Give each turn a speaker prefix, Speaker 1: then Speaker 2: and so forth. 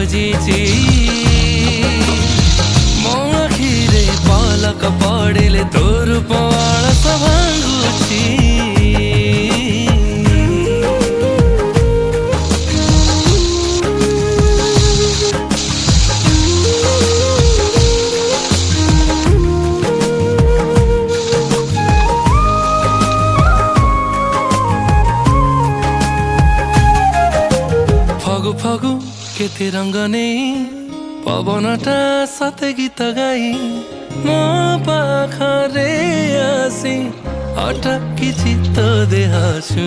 Speaker 1: खोजिची म आखिरे पलक पढेले तोर पवाड भांगुची फगु फगु केते रंग नहीं पवनटा साथे गीत गाई म पाखरे आसी हठात कि चित्त देहाछु।